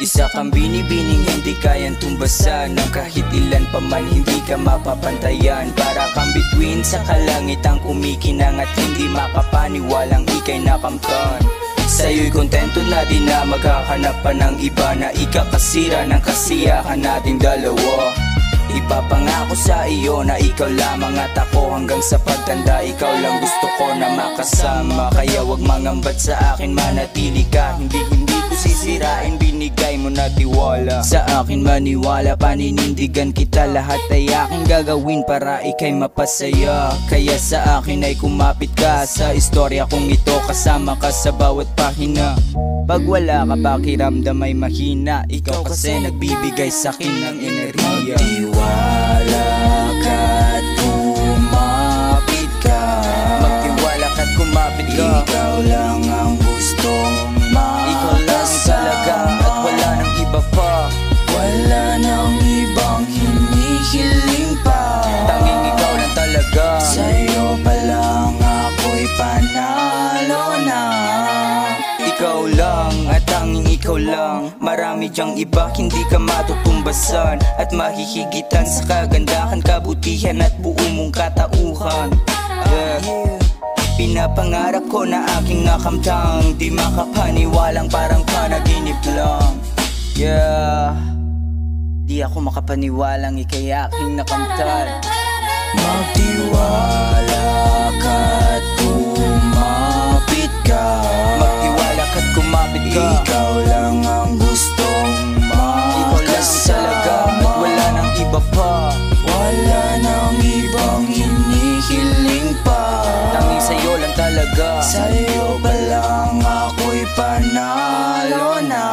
Isa kang binibining hindi kayang tumbasan, ng kahit ilan pa man hindi ka mapapantayan. Para kang bituin sa kalangitang kumikinang at hindi makapaniwalang ika'y nakamtan. Sa'yo'y kontento na di na maghahanap pa ng iba na ikakasira ng kasiyahan nating dalawa. Ipapangako sa iyo na ikaw lamang at ako hanggang sa pagtanda. Ikaw lang gusto ko na makasama, kaya wag mangambat sa akin, manatili ka. Hindi ko sisirain, binigay mo na tiwala. Sa akin maniwala, paninindigan kita. Lahat ay aking gagawin para ika'y mapasaya. Kaya sa akin ay kumapit ka, sa istorya kong ito kasama ka sa bawat pahina. Pag wala ka pakiramdam ay mahina, ikaw kasi nagbibigay sa'kin ng enerhiya. Magtiwala ka't kumapit ka, magtiwala ka't kumapit ka. Ikaw lang ang gustong ikaw lang talaga at wala nang iba pa. Wala nang ibang hinihiling pa, tanging ikaw lang talaga. Sa'yo pa lang ako'y panalo na. Ikaw lang at tanging ikaw lang. Marami dyang iba hindi ka matutumbasan at mahihigitan sa kagandahan, kabutihan at buo mong katauhan. Pinapangarap ko na aking nakamtang, di makapaniwalang parang panaginip lang. Di ako makapaniwalang ika'y aking nakamtan. Magtiwala ka't kumapit ka, magtiwala ka't kumapit ka. Ikaw lang ang gustong makasama, wala nang iba pa. Wala nang ibang hinihiling pa, tanging sa'yo lang talaga. Sa'yo pa lang ako'y panalo na.